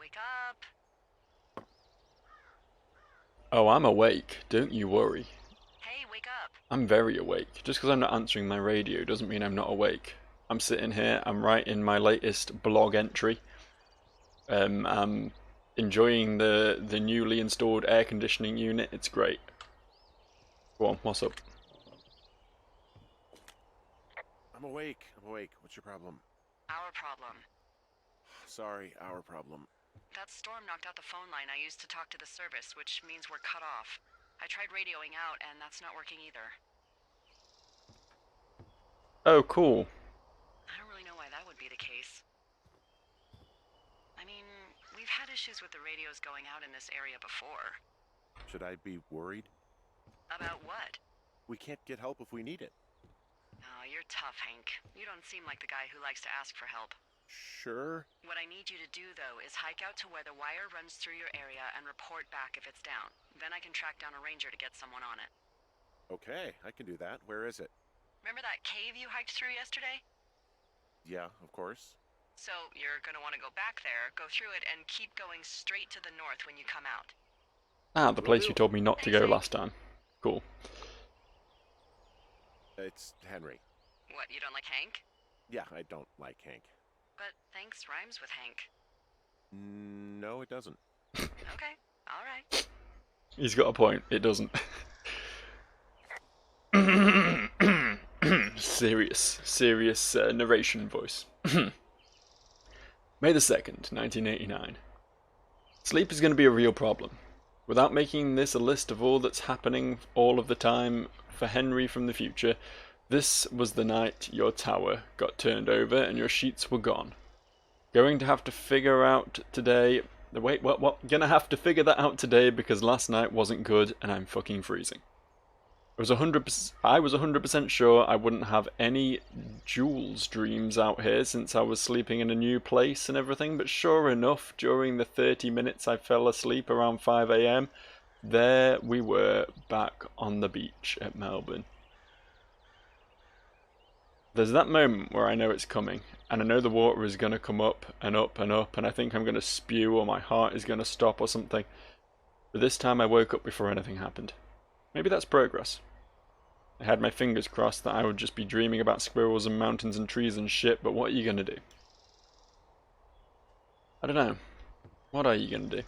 wake up. Oh, I'm awake. Don't you worry. Hey, wake up. I'm very awake. Just because I'm not answering my radio doesn't mean I'm not awake. I'm sitting here, I'm writing my latest blog entry. I'm enjoying the newly installed air conditioning unit. It's great. Go on, what's up? I'm awake. I'm awake. What's your problem? Our problem. Sorry, our problem. That storm knocked out the phone line I used to talk to the service, which means we're cut off. I tried radioing out, and that's not working either. Oh, cool. I don't really know why that would be the case. I mean, we've had issues with the radios going out in this area before. Should I be worried? About what? We can't get help if we need it. Oh, you're tough, Hank. You don't seem like the guy who likes to ask for help. Sure. What I need you to do, though, is hike out to where the wire runs through your area and report back if it's down. Then I can track down a ranger to get someone on it. Okay, I can do that. Where is it? Remember that cave you hiked through yesterday? Yeah, of course. So you're gonna want to go back there, go through it, and keep going straight to the north when you come out. Ah, the Will place do. you told me not to go last time. Cool. It's Henry. What, you don't like Hank? Yeah, I don't like Hank. But thanks rhymes with Hank. No, it doesn't. Okay, alright. He's got a point. It doesn't. serious narration voice. May the 2nd, 1989. Sleep is going to be a real problem. Without making this a list of all that's happening all of the time for Henry from the future, this was the night your tower got turned over and your sheets were gone. Going to have to figure out today... Wait, what? Gonna have to figure that out today because last night wasn't good and I'm fucking freezing. I was 100% sure I wouldn't have any Jules dreams out here since I was sleeping in a new place and everything, but sure enough, during the 30 minutes I fell asleep around 5 AM, there we were back on the beach at Melbourne. There's that moment where I know it's coming, and I know the water is going to come up and up and up, and I think I'm going to spew or my heart is going to stop or something. But this time I woke up before anything happened. Maybe that's progress. I had my fingers crossed that I would just be dreaming about squirrels and mountains and trees and shit, but what are you going to do? I don't know. What are you going to do?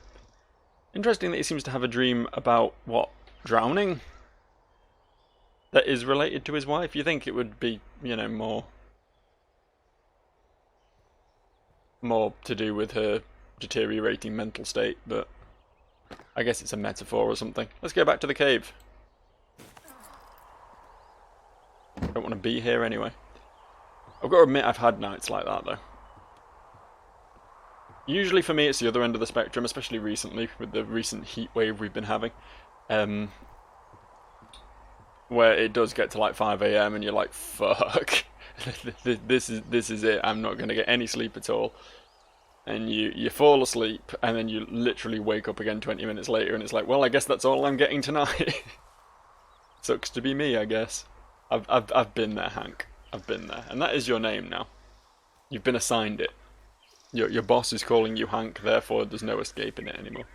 Interesting that he seems to have a dream about, what, drowning? That is related to his wife? You think it would be, you know, more to do with her deteriorating mental state, but I guess it's a metaphor or something. Let's go back to the cave. I don't want to be here anyway. I've got to admit I've had nights like that though. Usually for me it's the other end of the spectrum, especially recently with the recent heat wave we've been having. Where it does get to like 5 AM and you're like, fuck, this is it, I'm not going to get any sleep at all. And you fall asleep and then you literally wake up again 20 minutes later and it's like, well, I guess that's all I'm getting tonight. Sucks to be me, I guess. I've been there, Hank. I've been there. And that is your name now. You've been assigned it. Your boss is calling you Hank, therefore there's no escaping it anymore.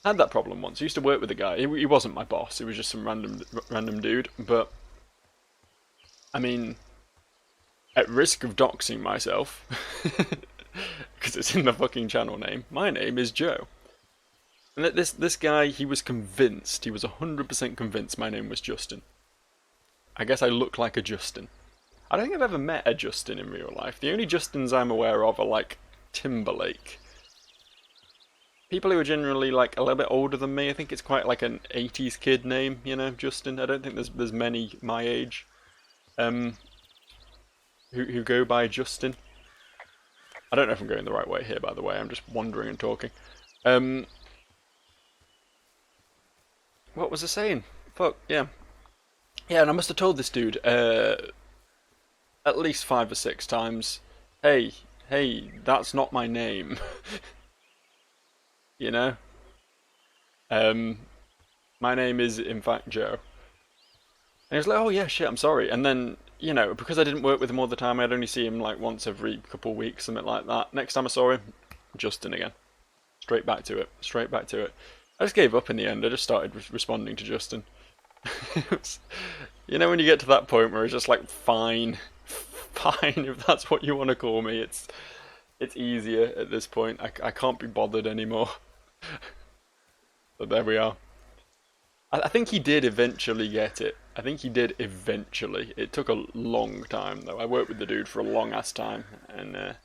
I had that problem once. I used to work with a guy. He wasn't my boss. He was just some random dude. But, I mean, at risk of doxing myself, because it's in the fucking channel name, my name is Joe. And this guy, he was convinced, he was 100% convinced my name was Justin. I guess I look like a Justin. I don't think I've ever met a Justin in real life. The only Justins I'm aware of are like Timberlake. People who are generally like a little bit older than me. I think it's quite like an 80s kid name, you know, Justin. I don't think there's many my age who go by Justin. I don't know if I'm going the right way here, by the way. I'm just wandering and talking. What was I saying? Fuck, yeah. Yeah, and I must have told this dude at least 5 or 6 times, hey, that's not my name. You know? My name is, in fact, Joe. And he was like, oh yeah, shit, I'm sorry. And then, you know, because I didn't work with him all the time, I'd only see him like once every couple of weeks, something like that. Next time I saw him, Justin again. Straight back to it. Straight back to it. I just gave up in the end. I just started responding to Justin. You know when you get to that point where it's just like, fine, fine, if that's what you want to call me. It's easier at this point. I can't be bothered anymore. But there we are. I think he did eventually get it. I think he did eventually. It took a long time though. I worked with the dude for a long ass time, and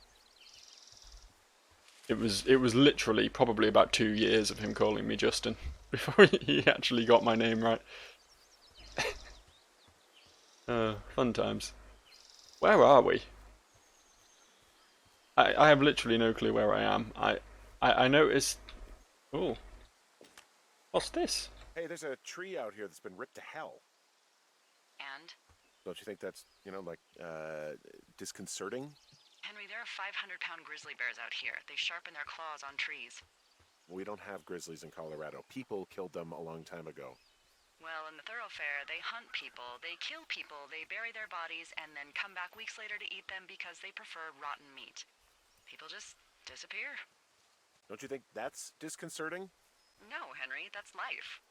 it was literally probably about 2 years of him calling me Justin before he actually got my name right. Fun times. Where are we? I have literally no clue where I am. I noticed. Oh, what's this? Hey, there's a tree out here that's been ripped to hell. And? Don't you think that's, like, disconcerting? Henry, there are 500-pound grizzly bears out here. They sharpen their claws on trees. We don't have grizzlies in Colorado. People killed them a long time ago. Well, in the thoroughfare, they hunt people, they kill people, they bury their bodies, and then come back weeks later to eat them because they prefer rotten meat. People just disappear. Don't you think that's disconcerting? No, Henry, that's life.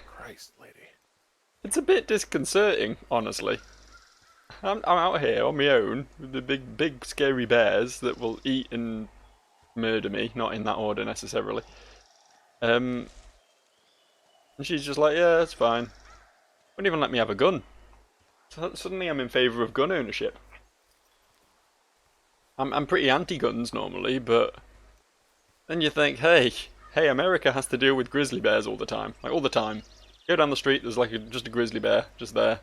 Christ, lady. It's a bit disconcerting, honestly. I'm out here on my own with the big scary bears that will eat and murder me, not in that order necessarily. And she's just like, yeah, that's fine. Wouldn't even let me have a gun. So suddenly I'm in favour of gun ownership. I'm pretty anti-guns normally, but then you think, hey, America has to deal with grizzly bears all the time. Like, all the time. Go down the street, there's like just a grizzly bear, just there,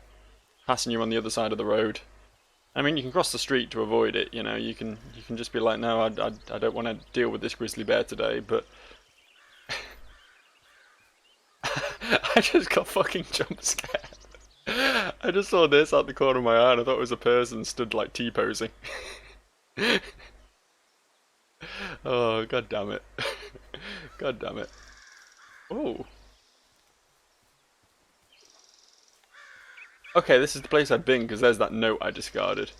passing you on the other side of the road. I mean, you can cross the street to avoid it, you can just be like, no, I don't want to deal with this grizzly bear today, but... I just got fucking jump scared. I just saw this out the corner of my eye and I thought it was a person stood like T-posing. Oh, god damn it. God damn it. Oh. Okay, this is the place I've been because there's that note I discarded.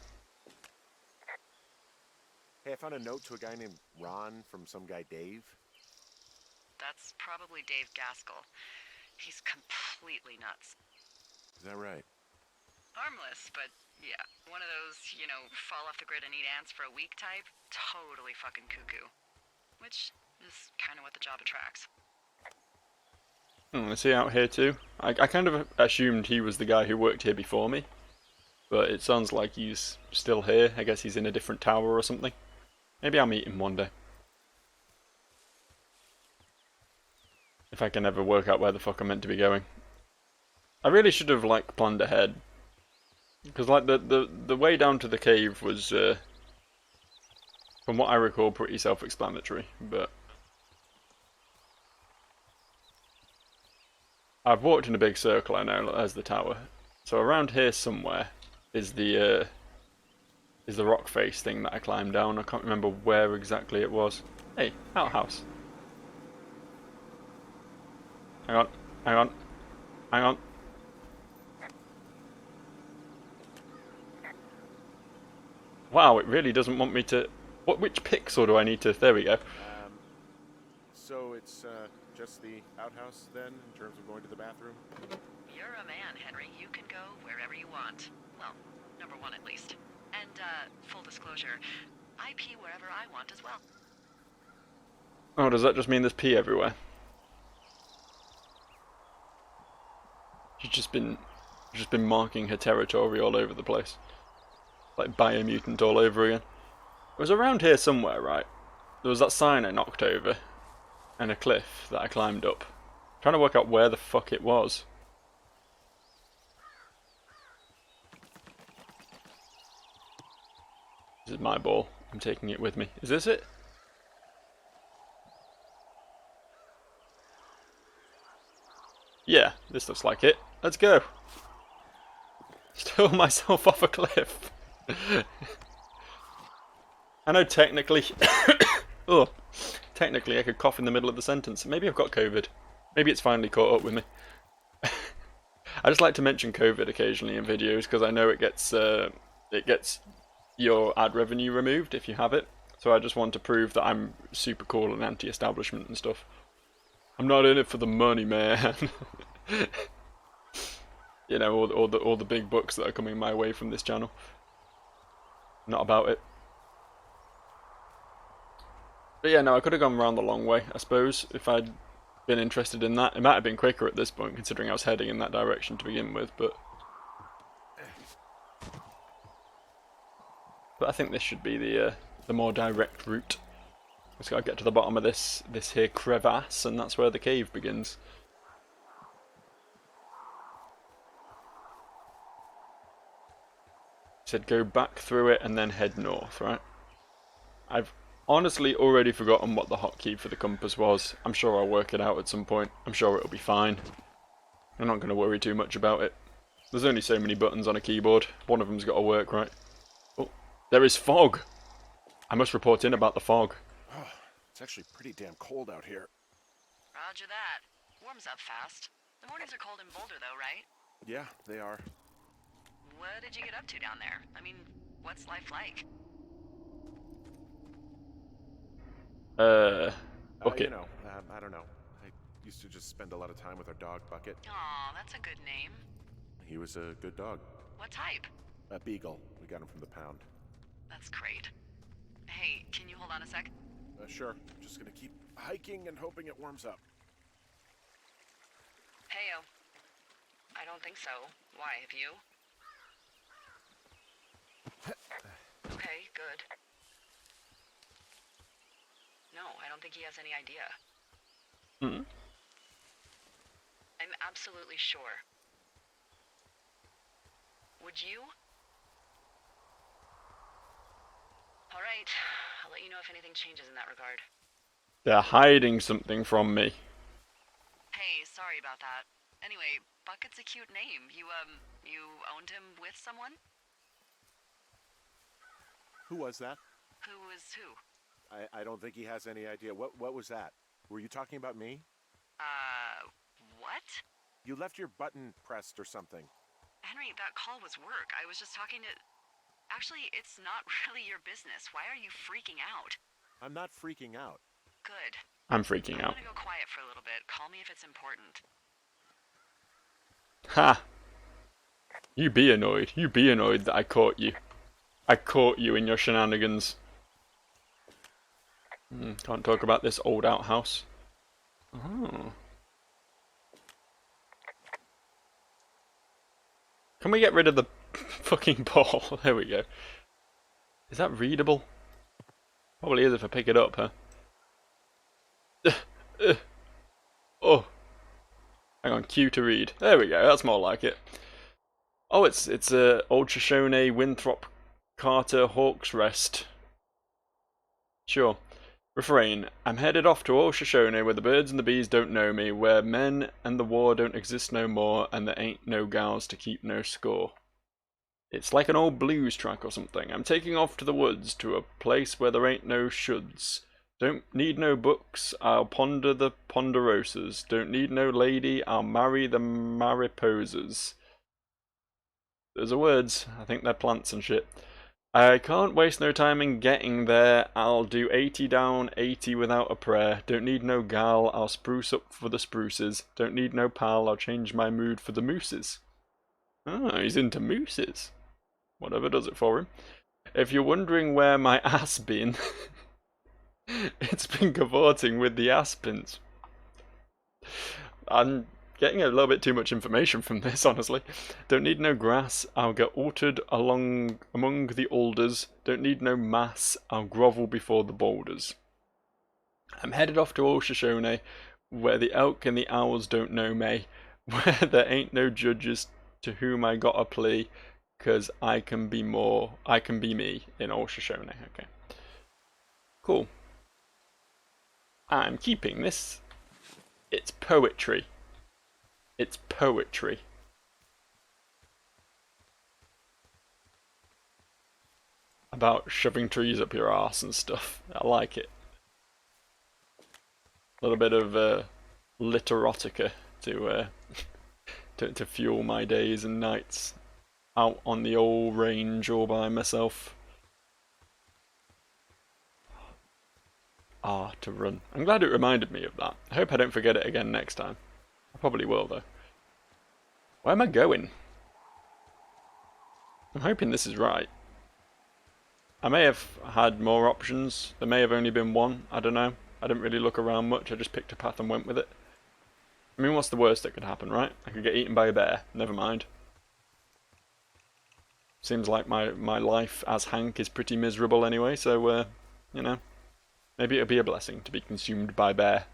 Hey, I found a note to a guy named Ron from some guy Dave. That's probably Dave Gaskell. He's completely nuts. Is that right? Harmless, but yeah, one of those, fall off the grid and eat ants for a week type. Totally fucking cuckoo. Which is kind of what the job attracts. Is he out here too? I kind of assumed he was the guy who worked here before me. But it sounds like he's still here. I guess he's in a different tower or something. Maybe I'll meet him one day. If I can ever work out where the fuck I'm meant to be going. I really should have, planned ahead. Because, the way down to the cave was, from what I recall, pretty self-explanatory, but... I've walked in a big circle, I know, as the tower. So around here somewhere is the rock face thing that I climbed down. I can't remember where exactly it was. Hey, outhouse. Hang on, hang on, hang on. Wow, it really doesn't want me to... Which pixel do I need to... There we go. So it's, just the outhouse, then, in terms of going to the bathroom? You're a man, Henry. You can go wherever you want. Well, number one at least. And, full disclosure, I pee wherever I want as well. Oh, does that just mean there's pee everywhere? She's just been marking her territory all over the place. Like Biomutant all over again. It was around here somewhere, right? There was that sign I knocked over. And a cliff that I climbed up. I'm trying to work out where the fuck it was. This is my ball. I'm taking it with me. Is this it? Yeah, this looks like it. Let's go. Stole myself off a cliff. I know technically... oh, technically I could cough in the middle of the sentence. Maybe I've got COVID. Maybe it's finally caught up with me. I just like to mention COVID occasionally in videos because I know it gets your ad revenue removed if you have it. So I just want to prove that I'm super cool and anti-establishment and stuff. I'm not in it for the money, man. You know, all the big bucks that are coming my way from this channel. Not about it. But yeah, no, I could have gone around the long way, I suppose, if I'd been interested in that. It might have been quicker at this point, considering I was heading in that direction to begin with, but I think this should be the more direct route. Just gotta get to the bottom of this here crevasse, and that's where the cave begins. Said go back through it and then head north, right? I've honestly already forgotten what the hotkey for the compass was. I'm sure I'll work it out at some point. I'm sure it'll be fine. I'm not going to worry too much about it. There's only so many buttons on a keyboard. One of them's got to work, right? Oh, there is fog! I must report in about the fog. Oh, it's actually pretty damn cold out here. Roger that. Warms up fast. The mornings are cold in Boulder, though, right? Yeah, they are. What did you get up to down there? I mean, what's life like? Okay. You know, I don't know. I used to just spend a lot of time with our dog, Bucket. Aw, that's a good name. He was a good dog. What type? A beagle. We got him from the pound. That's great. Hey, can you hold on a sec? Sure. Just gonna keep hiking and hoping it warms up. Heyo. I don't think so. Why, have you? Okay, good. No, I don't think he has any idea. Mm-hmm. I'm absolutely sure. Would you? Alright, I'll let you know if anything changes in that regard. They're hiding something from me. Hey, sorry about that. Anyway, Bucket's a cute name. You owned him with someone? Who was that? Who was who? I don't think he has any idea. What was that? Were you talking about me? What? You left your button pressed or something. Henry, that call was work. I was just talking to... Actually, it's not really your business. Why are you freaking out? I'm not freaking out. Good. I'm freaking out. I'm gonna go quiet for a little bit. Call me if it's important. Ha! You be annoyed. You be annoyed that I caught you. I caught you in your shenanigans. Can't talk about this old outhouse. Oh. Can we get rid of the fucking ball? There we go. Is that readable? Probably is if I pick it up, huh? Oh. Hang on, Q to read. There we go, that's more like it. Oh, it's Old Shoshone, Winthrop, Carter, Hawks Rest. Sure. Refrain. I'm headed off to Old Shoshone where the birds and the bees don't know me, where men and the war don't exist no more, and there ain't no gals to keep no score. It's like an old blues track or something. I'm taking off to the woods, to a place where there ain't no shoulds. Don't need no books, I'll ponder the ponderosas. Don't need no lady, I'll marry the mariposas. Those are words. I think they're plants and shit. I can't waste no time in getting there. I'll do 80 down, 80 without a prayer. Don't need no gal, I'll spruce up for the spruces. Don't need no pal, I'll change my mood for the mooses. Ah, he's into mooses. Whatever does it for him. If you're wondering where my ass been, it's been cavorting with the aspens. I'm getting a little bit too much information from this, honestly. Don't need no grass, I'll get altered among the alders. Don't need no mass, I'll grovel before the boulders. I'm headed off to Old Shoshone, where the elk and the owls don't know me, where there ain't no judges to whom I got a plea, 'cause I can be me in Old Shoshone. Okay. Cool. I'm keeping this. It's poetry. It's poetry. About shoving trees up your arse and stuff. I like it. A little bit of literotica to to fuel my days and nights out on the old range all by myself. R to run. I'm glad it reminded me of that. I hope I don't forget it again next time. I probably will, though. Where am I going? I'm hoping this is right. I may have had more options. There may have only been one. I don't know. I didn't really look around much. I just picked a path and went with it. I mean, what's the worst that could happen, right? I could get eaten by a bear. Never mind. Seems like my life as Hank is pretty miserable anyway, so, you know. Maybe it'll be a blessing to be consumed by bear.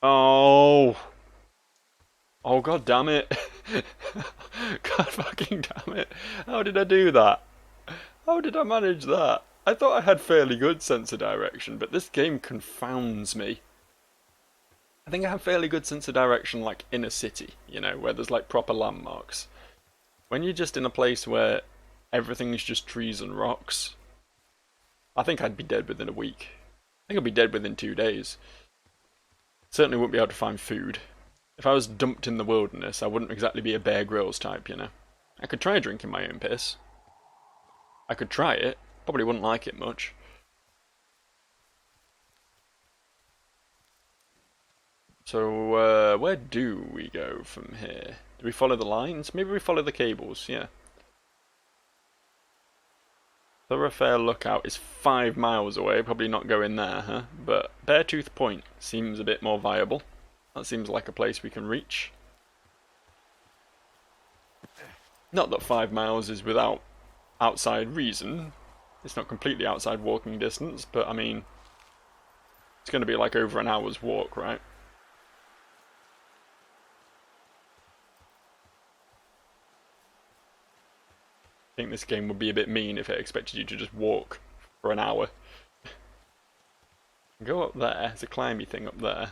Oh! Oh, god damn it. God fucking damn it. How did I do that? How did I manage that? I thought I had fairly good sense of direction, but this game confounds me. I think I have fairly good sense of direction, like, in a city, you know, where there's, like, proper landmarks. When you're just in a place where everything's just trees and rocks, I think I'd be dead within a week. I think I'd be dead within 2 days. Certainly wouldn't be able to find food. If I was dumped in the wilderness, I wouldn't exactly be a Bear Grylls type, you know. I could try drinking my own piss. I could try it. Probably wouldn't like it much. So, where do we go from here? Do we follow the lines? Maybe we follow the cables, yeah. Thoroughfare Lookout is 5 miles away, probably not going there, huh? But Beartooth Point seems a bit more viable. That seems like a place we can reach. Not that 5 miles is without outside reason. It's not completely outside walking distance, but I mean, it's going to be like over an hour's walk, right? I think this game would be a bit mean if it expected you to just walk for an hour. Go up there, there's a climby thing up there.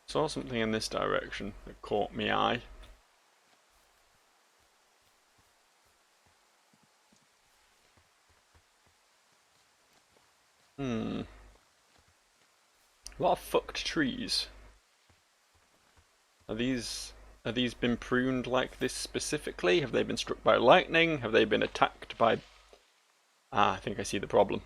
Saw something in this direction that caught me eye. A lot of fucked trees. Are these been pruned like this specifically? Have they been struck by lightning? Have they been attacked by... Ah, I think I see the problem.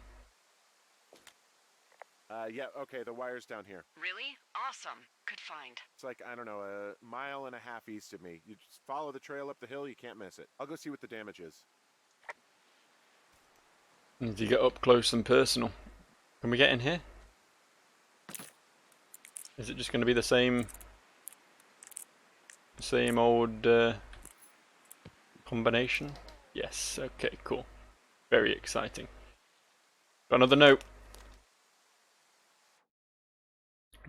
Yeah, okay, the wire's down here. Really? Awesome. Good find. It's like, I don't know, a mile and a half east of me. You just follow the trail up the hill, you can't miss it. I'll go see what the damage is. Need to get up close and personal. Can we get in here? Is it just going to be the same old combination? Yes, okay, cool. Very exciting. Got another note.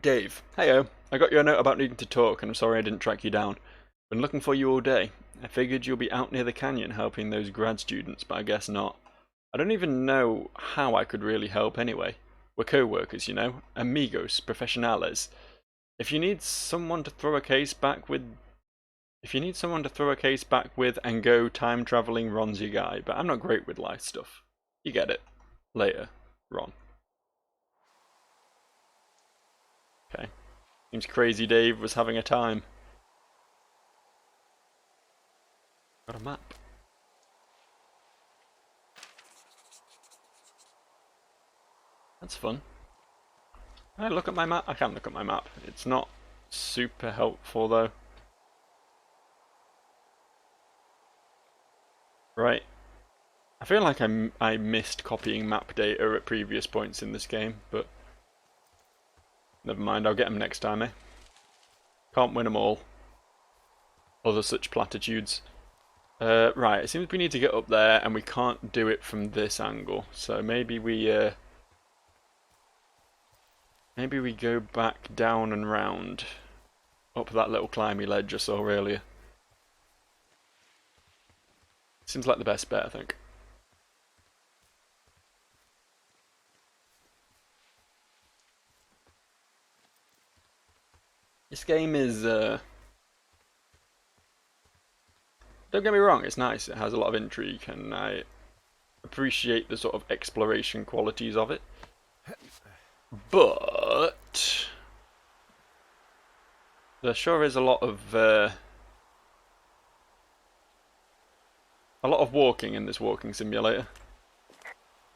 Dave, heyo. I got your note about needing to talk, and I'm sorry I didn't track you down. Been looking for you all day. I figured you'll be out near the canyon helping those grad students, but I guess not. I don't even know how I could really help anyway. We're co-workers, you know, amigos, professionales. If you need someone to throw a case back with, and go time traveling, Ron's your guy. But I'm not great with life stuff. You get it. Later, Ron. Okay. Seems Crazy Dave was having a time. Got a map. That's fun. Can I look at my map? I can look at my map. It's not super helpful though. Right. I feel like I missed copying map data at previous points in this game, but never mind, I'll get them next time, eh? Can't win them all. Other such platitudes. Right, it seems we need to get up there, and we can't do it from this angle. So maybe we go back down and round. Up that little climby ledge I saw earlier. Seems like the best bet, I think. This game is, don't get me wrong, it's nice, it has a lot of intrigue, and I appreciate the sort of exploration qualities of it. But there sure is a lot of A lot of walking in this walking simulator.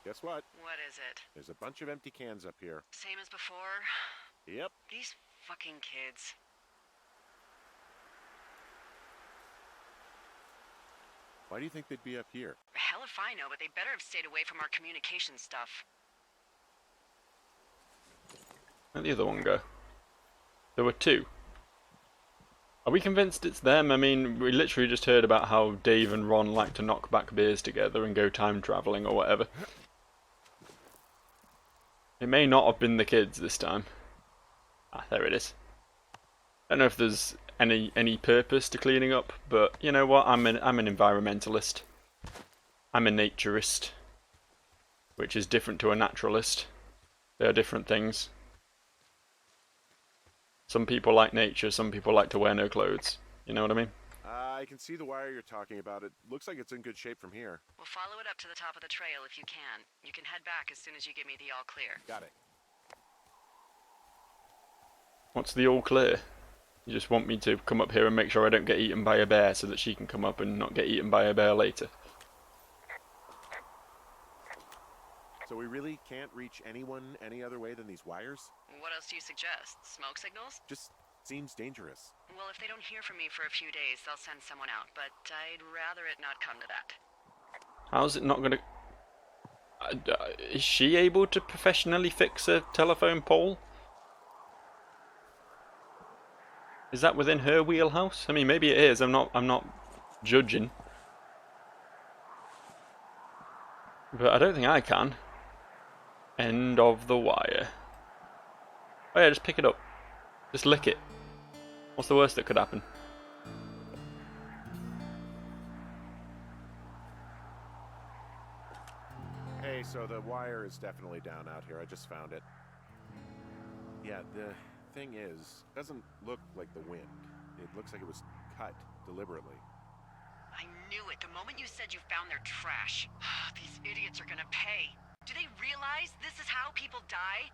Guess what? What is it? There's a bunch of empty cans up here. Same as before? Yep. These fucking kids. Why do you think they'd be up here? Hell if I know, but they better have stayed away from our communication stuff. Where'd the other one go? There were two. Are we convinced it's them? I mean, we literally just heard about how Dave and Ron like to knock back beers together and go time travelling or whatever. It may not have been the kids this time. Ah, there it is. I don't know if there's any purpose to cleaning up, but you know what? I'm an environmentalist. I'm a naturist, which is different to a naturalist. They are different things. Some people like nature, some people like to wear no clothes. You know what I mean? I can see the wire you're talking about. It looks like it's in good shape from here. We'll follow it up to the top of the trail if you can. You can head back as soon as you give me the all clear. Got it. What's the all clear? You just want me to come up here and make sure I don't get eaten by a bear so that she can come up and not get eaten by a bear later. So we really can't reach anyone any other way than these wires? What else do you suggest? Smoke signals? Just seems dangerous. Well, if they don't hear from me for a few days, they'll send someone out, but I'd rather it not come to that. How's it not gonna... is she able to professionally fix a telephone pole? Is that within her wheelhouse? I mean, maybe it is. I'm not judging. But I don't think I can. End of the wire. Oh yeah, just pick it up. Just lick it. What's the worst that could happen? Hey, so the wire is definitely down out here. I just found it. Yeah, the thing is, it doesn't look like the wind. It looks like it was cut deliberately. I knew it the moment you said you found their trash. These idiots are gonna pay. Do they realize this is how people die?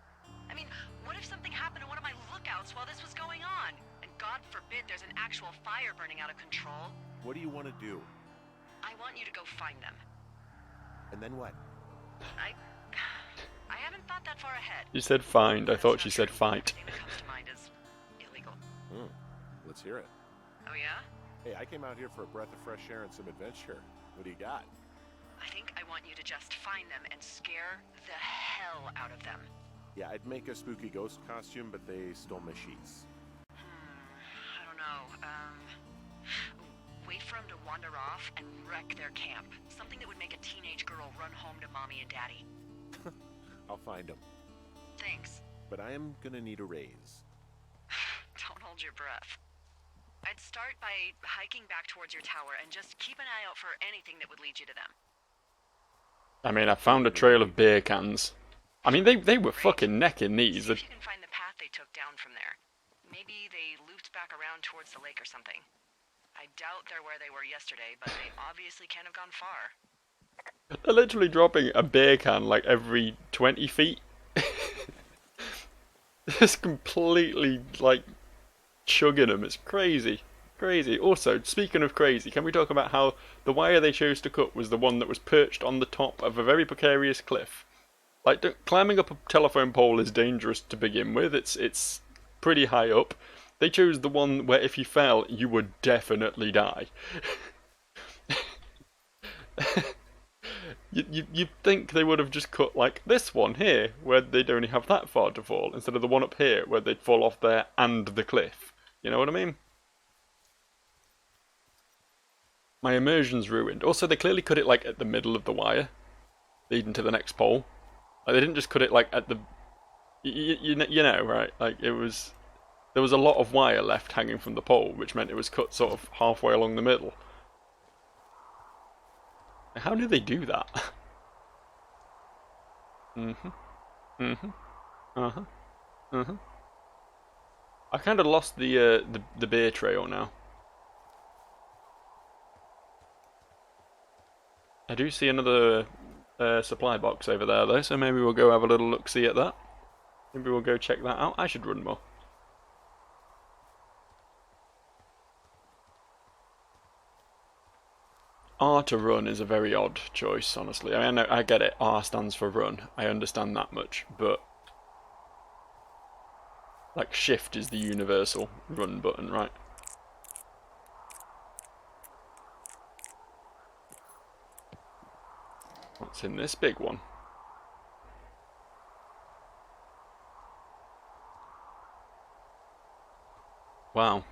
I mean, what if something happened to one of my lookouts while this was going on? And God forbid there's an actual fire burning out of control. What do you want to do? I want you to go find them. And then what? I haven't thought that far ahead. You said find. I thought she said fight. Everything that comes to mind is illegal. Let's hear it. Oh yeah? Hey, I came out here for a breath of fresh air and some adventure. What do you got? I think I want you to just find them and scare the hell out of them. Yeah, I'd make a spooky ghost costume, but they stole my sheets. I don't know. Wait for them to wander off and wreck their camp. Something that would make a teenage girl run home to mommy and daddy. I'll find them. Thanks. But I am gonna need a raise. Don't hold your breath. I'd start by hiking back towards your tower and just keep an eye out for anything that would lead you to them. I mean, I found a trail of beer cans. I mean, they were fucking necking these. See if you can find the path they took down from there. Maybe they looped back around towards the lake or something. I doubt they're where they were yesterday, but they obviously can't have gone far. They're literally dropping a beer can like every 20 feet. Just completely, like, chugging them. It's crazy. Crazy. Also, speaking of crazy, can we talk about how the wire they chose to cut was the one that was perched on the top of a very precarious cliff? Like, climbing up a telephone pole is dangerous to begin with. It's pretty high up. They chose the one where if you fell, you would definitely die. You'd think they would have just cut, like, this one here, where they'd only have that far to fall, instead of the one up here, where they'd fall off there and the cliff. You know what I mean? My immersion's ruined. Also, they clearly cut it, like, at the middle of the wire, leading to the next pole. Like, they didn't just cut it, like, at the... You know, right? Like, it was... There was a lot of wire left hanging from the pole, which meant it was cut sort of halfway along the middle. How do they do that? I kind of lost the beer trail now. I do see another supply box over there though, so maybe we'll go have a little look-see at that. Maybe we'll go check that out. I should run more. R to run is a very odd choice, honestly. I mean, I get it. R stands for run. I understand that much, but like shift is the universal run button, right? What's in this big one? Wow.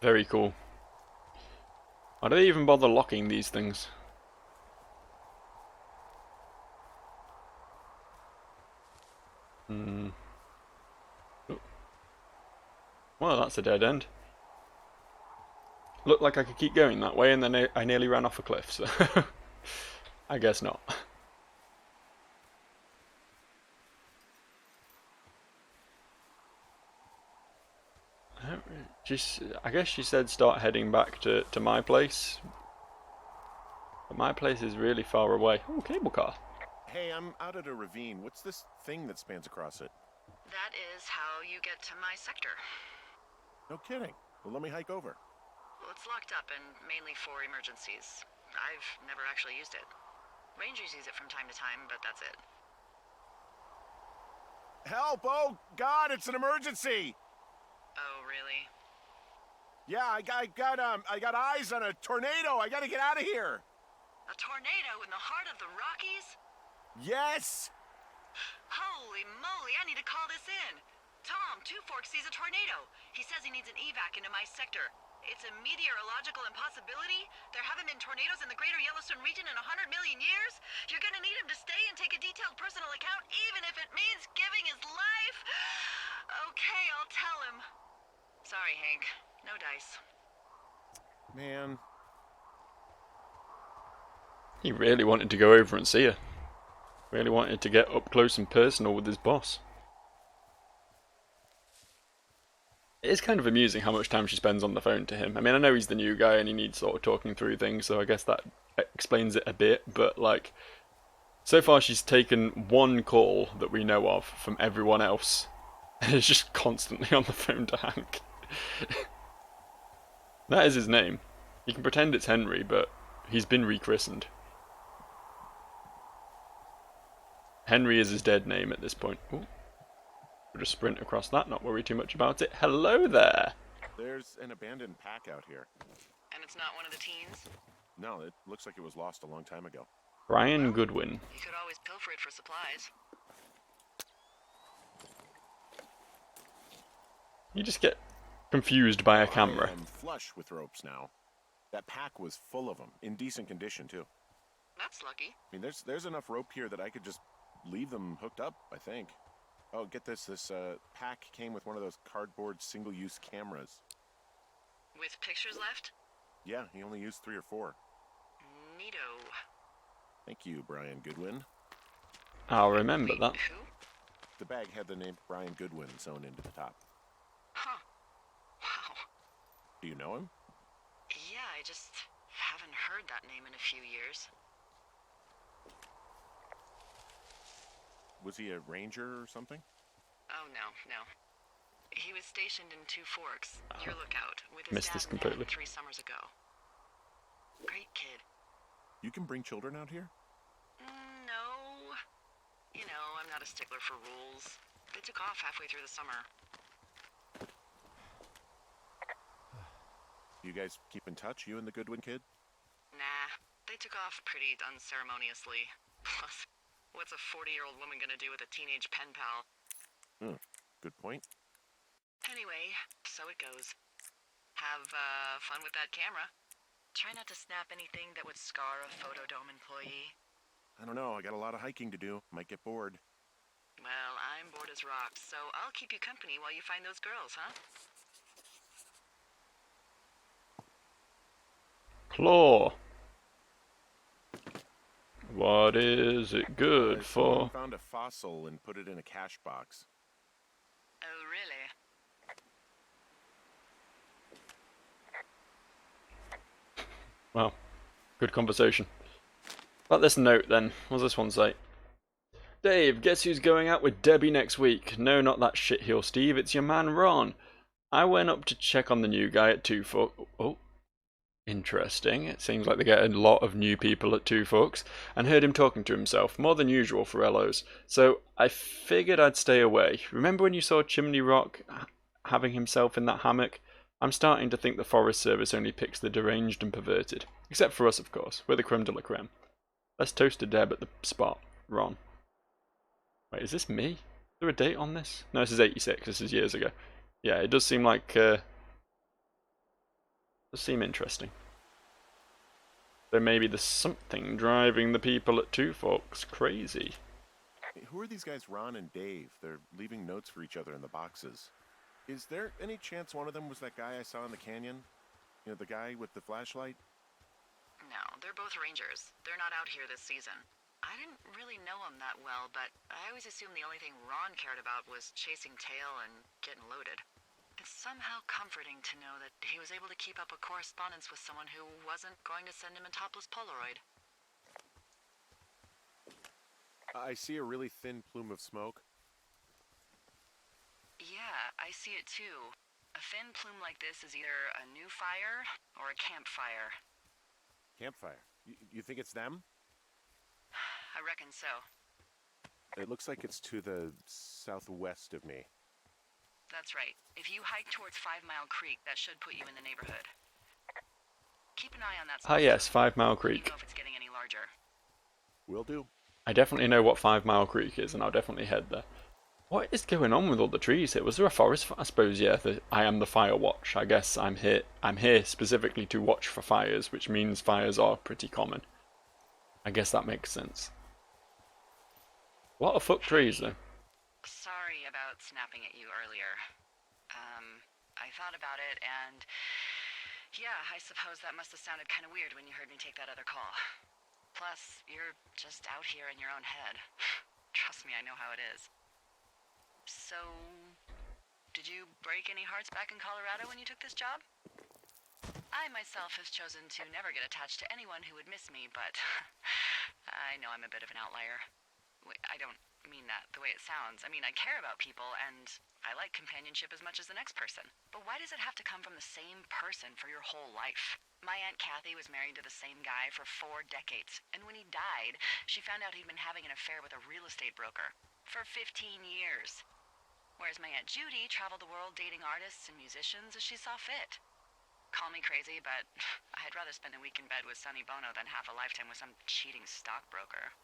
Very cool. Why do they even bother locking these things? Hmm. Oh. Well, that's a dead end. Looked like I could keep going that way, and then I nearly ran off a cliff, so I guess not. I guess she said start heading back to my place. But my place is really far away. Oh, cable car. Hey, I'm out at a ravine. What's this thing that spans across it? That is how you get to my sector. No kidding. Well, let me hike over. Well, it's locked up and mainly for emergencies. I've never actually used it. Rangers use it from time to time, but that's it. Help! Oh, God, it's an emergency! Oh, really? Yeah, I got eyes on a tornado. I gotta get out of here. A tornado in the heart of the Rockies? Yes! Holy moly, I need to call this in. Tom, Two Forks sees a tornado. He says he needs an evac into my sector. It's a meteorological impossibility. There haven't been tornadoes in the greater Yellowstone region in 100 million years. You're gonna need him to stay and take a detailed personal account, even if it means giving his life. Okay, I'll tell him. Sorry, Hank. No dice. Man. He really wanted to go over and see her. Really wanted to get up close and personal with his boss. It is kind of amusing how much time she spends on the phone to him. I mean, I know he's the new guy and he needs sort of talking through things, so I guess that explains it a bit, but like, so far she's taken one call that we know of from everyone else, and is just constantly on the phone to Hank. That is his name. You can pretend it's Henry, but he's been rechristened. Henry is his dead name at this point. Ooh. We'll just sprint across that, not worry too much about it. Hello there! There's an abandoned pack out here. And it's not one of the teens? No, it looks like it was lost a long time ago. Brian Goodwin. You could always pilfer it for supplies. You just get confused by a camera. I'm flush with ropes now. That pack was full of them, in decent condition too. That's lucky. I mean, there's enough rope here that I could just leave them hooked up, I think. Oh, get this. This pack came with one of those cardboard single-use cameras. With pictures left? Yeah, he only used 3 or 4. Neato. Thank you, Brian Goodwin. I'll remember Wait, that. who? The bag had the name Brian Goodwin sewn into the top. Huh. Wow. Do you know him? Yeah, I just haven't heard that name in a few years. Was he a ranger or something? Oh, no. He was stationed in Two Forks, your lookout, with his Missed dad this and completely. 3 summers ago. Great kid. You can bring children out here? No. You know, I'm not a stickler for rules. They took off halfway through the summer. You guys keep in touch, you and the Goodwin kid? Nah, they took off pretty unceremoniously. Plus, what's a 40-year-old woman gonna do with a teenage pen pal? Good point. Anyway, so it goes. Have fun with that camera. Try not to snap anything that would scar a Photodome employee. I don't know, I got a lot of hiking to do. Might get bored. Well, I'm bored as rocks, so I'll keep you company while you find those girls, huh? Claw. What is it good Someone for? found a fossil and put it in a cash box. Oh, really? Well, good conversation. About this note then, what does this one say? Dave, guess who's going out with Debbie next week? No, not that shitheel Steve, it's your man Ron. I went up to check on the new guy at 2 Foot. Oh, interesting. It seems like they get a lot of new people at 2 Fucks, and heard him talking to himself, more than usual for Ellos. So I figured I'd stay away. Remember when you saw Chimney Rock having himself in that hammock? I'm starting to think the Forest Service only picks the deranged and perverted. Except for us, of course. We're the creme de la creme. Let's toast to Deb at the spot. Ron. Wait, is this me? Is there a date on this? No, this is 86. This is years ago. Yeah, it does seem like... does seem interesting. So maybe there's something driving the people at 2 Forks crazy. Hey, who are these guys, Ron and Dave? They're leaving notes for each other in the boxes. Is there any chance one of them was that guy I saw in the canyon? You know, the guy with the flashlight? No, they're both rangers. They're not out here this season. I didn't really know him that well, but I always assumed the only thing Ron cared about was chasing tail and getting loaded. It's somehow comforting to know that he was able to keep up a correspondence with someone who wasn't going to send him a topless Polaroid. I see a really thin plume of smoke. Yeah, I see it too. A thin plume like this is either a new fire or a campfire. Campfire. You think it's them? I reckon so. It looks like it's to the southwest of me. That's right. If you hike towards 5 Mile Creek, that should put you in the neighborhood. Keep an eye on that. Ah yes, 5 Mile Let me Creek. know if it's getting any larger. Will do. I definitely know what 5 Mile Creek is, and I'll definitely head there. What is going on with all the trees here? Was there a forest? I suppose, yeah. I am the Firewatch. I guess I'm here. I'm here specifically to watch for fires, which means fires are pretty common. I guess that makes sense. A lot of fuck trees, though. Sorry about snapping at you earlier. I thought about it, and yeah, I suppose that must have sounded kind of weird when you heard me take that other call. Plus, you're just out here in your own head. Trust me, I know how it is. So, did you break any hearts back in Colorado when you took this job? I myself have chosen to never get attached to anyone who would miss me, but I know I'm a bit of an outlier. I don't mean that the way it sounds. I mean, I care about people, and I like companionship as much as the next person. But why does it have to come from the same person for your whole life? My Aunt Kathy was married to the same guy for 4 decades, and when he died, she found out he'd been having an affair with a real estate broker for 15 years. Whereas my Aunt Judy traveled the world dating artists and musicians as she saw fit. Call me crazy, but I'd rather spend a week in bed with Sonny Bono than half a lifetime with some cheating stockbroker.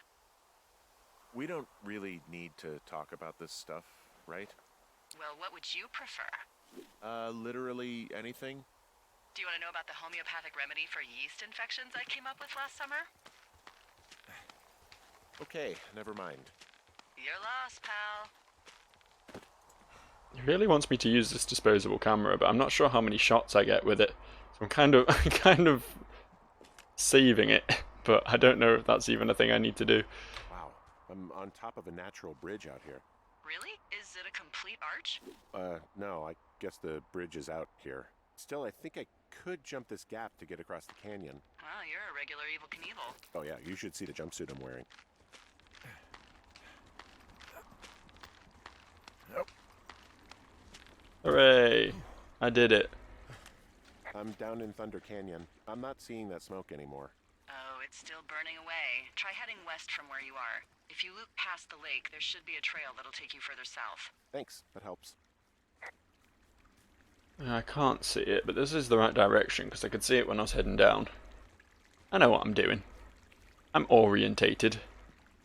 We don't really need to talk about this stuff, right? Well, what would you prefer? Literally anything? Do you want to know about the homeopathic remedy for yeast infections I came up with last summer? Okay, never mind. You're lost, pal. He really wants me to use this disposable camera, but I'm not sure how many shots I get with it. So I'm kind of saving it, but I don't know if that's even a thing I need to do. Wow, I'm on top of a natural bridge out here. Really? Is it a complete arch? No, I guess the bridge is out here. Still, I think I could jump this gap to get across the canyon. Well, you're a regular Evel Knievel. Oh yeah, you should see the jumpsuit I'm wearing. Nope. Hooray! I did it. I'm down in Thunder Canyon. I'm not seeing that smoke anymore. Oh, it's still burning away. Try heading west from where you are. If you loop past the lake, there should be a trail that'll take you further south. Thanks, that helps. I can't see it, but this is the right direction because I could see it when I was heading down. I know what I'm doing. I'm orientated.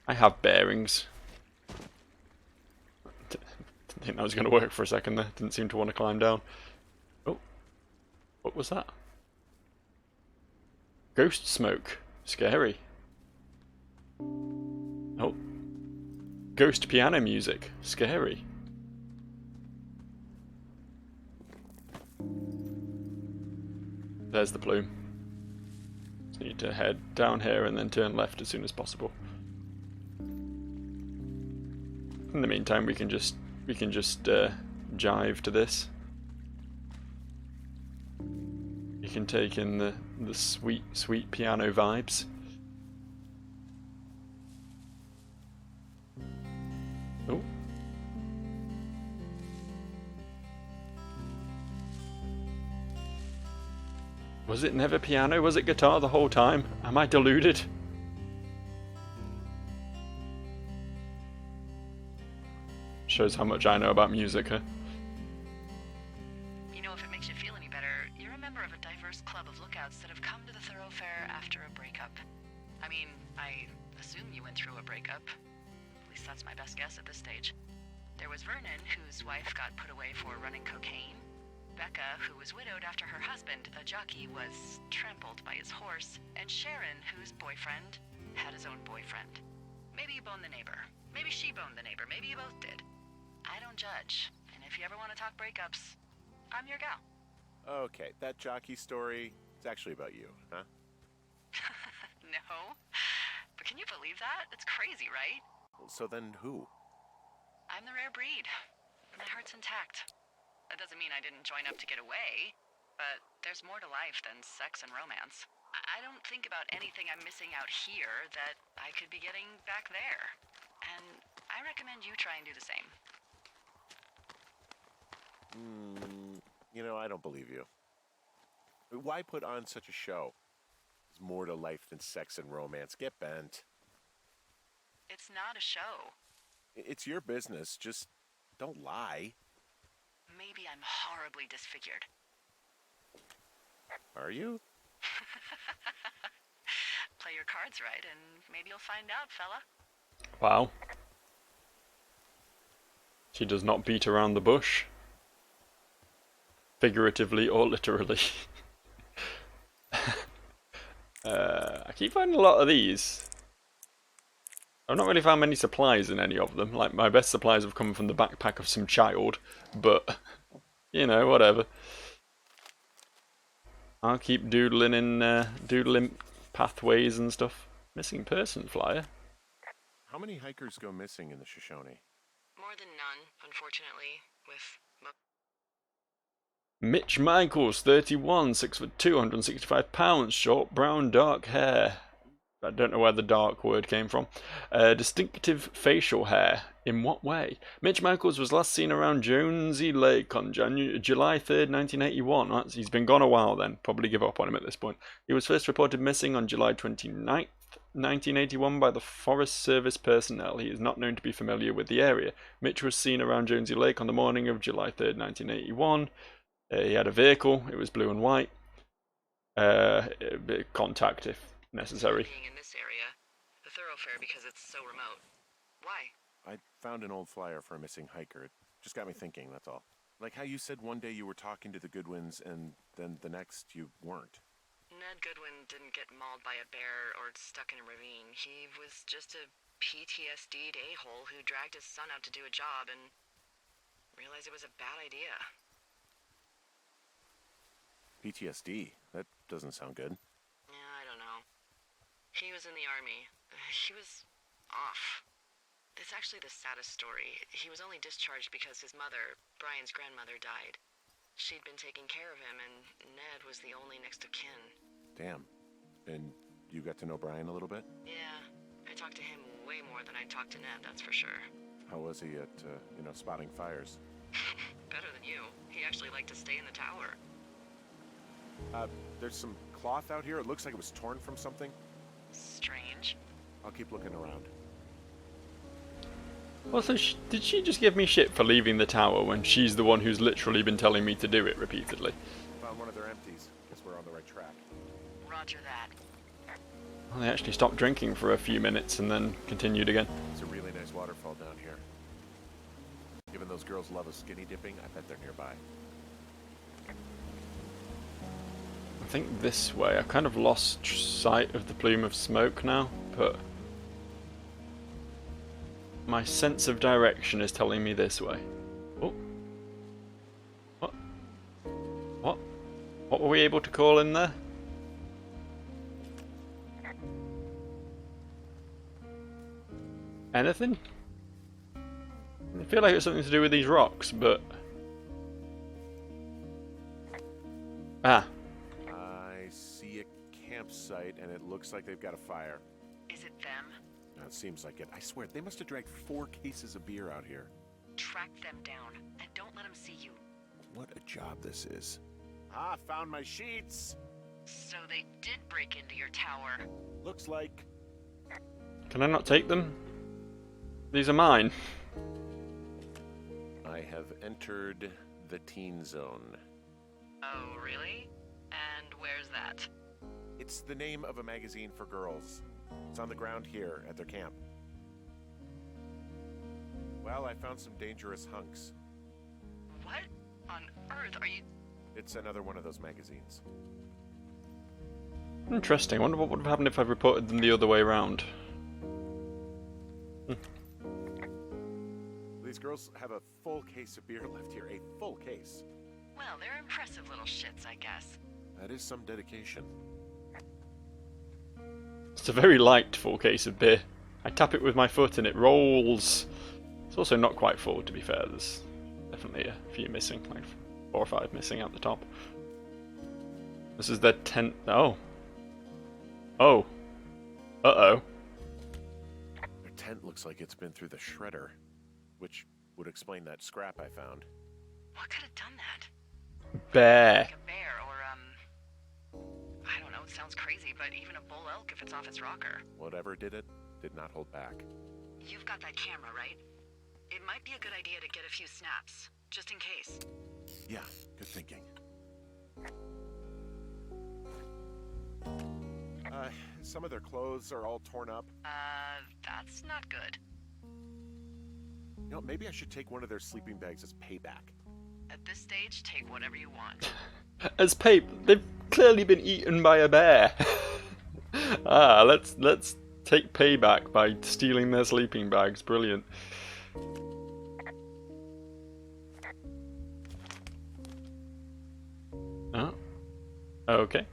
I have bearings. Didn't think that was going to work for a second there. Didn't seem to want to climb down. Oh. What was that? Ghost smoke. Scary. Oh. Ghost piano music. Scary. There's the plume. Just need to head down here and then turn left as soon as possible. In the meantime, we can just jive to this. You can take in the sweet piano vibes. Oh. Was it never piano? Was it guitar the whole time? Am I deluded? Shows how much I know about music, huh? You know, if it makes you feel any better, you're a member of a diverse club of lookouts that have come to the thoroughfare after a breakup. I mean, I assume you went through a breakup. At least that's my best guess at this stage. There was Vernon, whose wife got put away for running cocaine. Becca, who was widowed after her husband, a jockey, was trampled by his horse. And Sharon, whose boyfriend had his own boyfriend. Maybe you boned the neighbor. Maybe she boned the neighbor. Maybe you both did. I don't judge. And if you ever want to talk breakups, I'm your gal. Okay, that jockey story is actually about you, huh? No. But can you believe that? It's crazy, right? So then who? I'm the rare breed. My heart's intact. That doesn't mean I didn't join up to get away, but there's more to life than sex and romance. I don't think about anything I'm missing out here that I could be getting back there. And I recommend you try and do the same. You know, I don't believe you. Why put on such a show? There's more to life than sex and romance. Get bent. It's not a show. It's your business. Just don't lie. Maybe I'm horribly disfigured. Are you? Play your cards right, and maybe you'll find out, fella. Wow. She does not beat around the bush. Figuratively or literally. I keep finding a lot of these. I've not really found many supplies in any of them. Like, my best supplies have come from the backpack of some child, but, you know, whatever. I'll keep doodling pathways and stuff. Missing person flyer. How many hikers go missing in the Shoshone? More than none, unfortunately, with Mitch Michaels, 31, 6'2", 165 pounds, short brown dark hair. I don't know where the dark word came from. Distinctive facial hair. In what way? Mitch Michaels was last seen around Jonesy Lake on July 3rd, 1981. He's been gone a while then. Probably give up on him at this point. He was first reported missing on July 29th, 1981 by the Forest Service personnel. He is not known to be familiar with the area. Mitch was seen around Jonesy Lake on the morning of July 3rd, 1981. He had a vehicle. It was blue and white. Contact if necessary. being in this area, the thoroughfare, because it's so remote. Why? I found an old flyer for a missing hiker. It just got me thinking, that's all. Like how you said one day you were talking to the Goodwins and then the next you weren't. Ned Goodwin didn't get mauled by a bear or stuck in a ravine. He was just a PTSD'd a-hole who dragged his son out to do a job and realized it was a bad idea. PTSD? That doesn't sound good. Yeah, I don't know. He was in the army. He was off. It's actually the saddest story. He was only discharged because his mother, Brian's grandmother, died. She'd been taking care of him, and Ned was the only next of kin. Damn. And you got to know Brian a little bit? Yeah, I talked to him way more than I talked to Ned, that's for sure. How was he at, spotting fires? Better than you. He actually liked to stay in the tower. There's some cloth out here. It looks like it was torn from something. Strange. I'll keep looking around. Also, did she just give me shit for leaving the tower when she's the one who's literally been telling me to do it repeatedly? Found one of their empties. Guess we're on the right track. Roger that. Well, they actually stopped drinking for a few minutes and then continued again. It's a really nice waterfall down here. Given those girls love a skinny dipping, I bet they're nearby. I think this way. I've kind of lost sight of the plume of smoke now, but my sense of direction is telling me this way. Oh. What? What? What were we able to call in there? Anything? I feel like it's something to do with these rocks, but... Ah. I see a campsite, and it looks like they've got a fire. Is it them? No, it seems like it. I swear, they must have dragged 4 cases of beer out here. Track them down, and don't let them see you. What a job this is. Ah, found my sheets! So they did break into your tower. Looks like... Can I not take them? These are mine. I have entered the teen zone. Oh, really? And where's that? It's the name of a magazine for girls. It's on the ground here at their camp. Well, I found some dangerous hunks. What on earth are you... It's another one of those magazines. Interesting. I wonder what would have happened if I reported them the other way around. These girls have a full case of beer left here. A full case. Well, they're impressive little shits, I guess. That is some dedication. It's a very light full case of beer. I tap it with my foot and it rolls. It's also not quite full, to be fair. There's definitely a few missing, like 4 or 5 missing at the top. This is their 10th. Oh. Oh. Uh-oh. Their tent looks like it's been through the shredder, which would explain that scrap I found. What could have done that? Bear. Like a bear or, I don't know, it sounds crazy, but even a bull elk if it's off its rocker. Whatever did it, did not hold back. You've got that camera, right? It might be a good idea to get a few snaps, just in case. Yeah, good thinking. Some of their clothes are all torn up. That's not good. You know, maybe I should take one of their sleeping bags as payback. At this stage, take whatever you want. As Pape, they've clearly been eaten by a bear. Let's take payback by stealing their sleeping bags. Brilliant. Oh. Okay.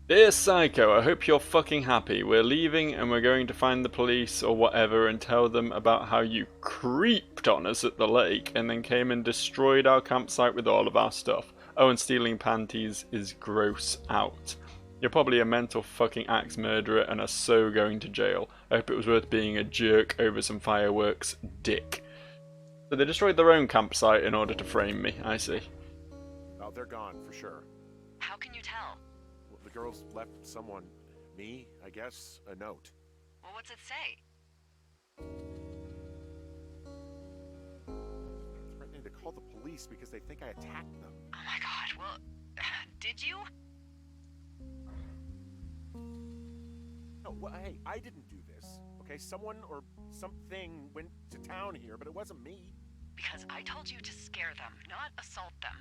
Dear Psycho, I hope you're fucking happy. We're leaving and we're going to find the police or whatever and tell them about how you creeped on us at the lake and then came and destroyed our campsite with all of our stuff. Oh, and stealing panties is gross out. You're probably a mental fucking axe murderer and are so going to jail. I hope it was worth being a jerk over some fireworks, dick. So they destroyed their own campsite in order to frame me, I see. Oh, they're gone, for sure. How can you tell? Well, the girls left someone, me, I guess, a note. Well, what's it say? Threatening to call the police because they think I attacked them. Oh my god, well, did you? No, well, hey, I didn't do this, okay? Someone or something went to town here, but it wasn't me. Because I told you to scare them, not assault them.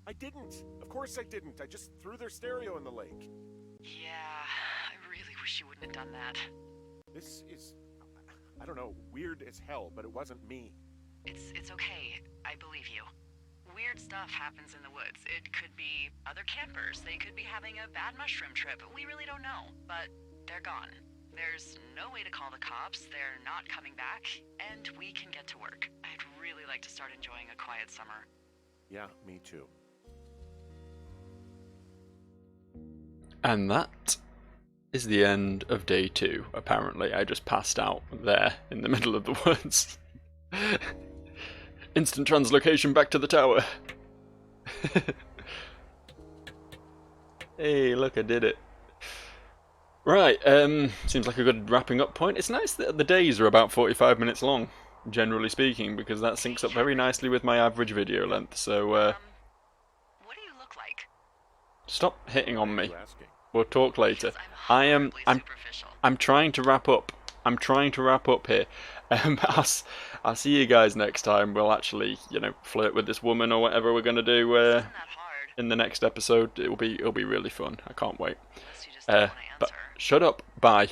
I didn't. Of course I didn't. I just threw their stereo in the lake. Yeah, I really wish you wouldn't have done that. This is, I don't know, weird as hell, but it wasn't me. It's okay. I believe you. Weird stuff happens in the woods. It could be other campers. They could be having a bad mushroom trip. We really don't know. But they're gone. There's no way to call the cops. They're not coming back. And we can get to work. I'd really like to start enjoying a quiet summer. Yeah, me too. And that is the end of day 2. Apparently, I just passed out there in the middle of the woods. Instant translocation back to the tower. Hey, look, I did it. Right, seems like a good wrapping up point. It's nice that the days are about 45 minutes long, generally speaking, because that syncs up very nicely with my average video length, so, What do you look like? stop hitting on me. You asking? We'll talk later. Because I'm horribly superficial. I'm trying to wrap up. I'm trying to wrap up here. I'll see you guys next time. We'll actually, flirt with this woman or whatever we're gonna do Isn't that hard? in the next episode. It'll be really fun. I can't wait. Unless you just don't want to But answer. shut up. Bye.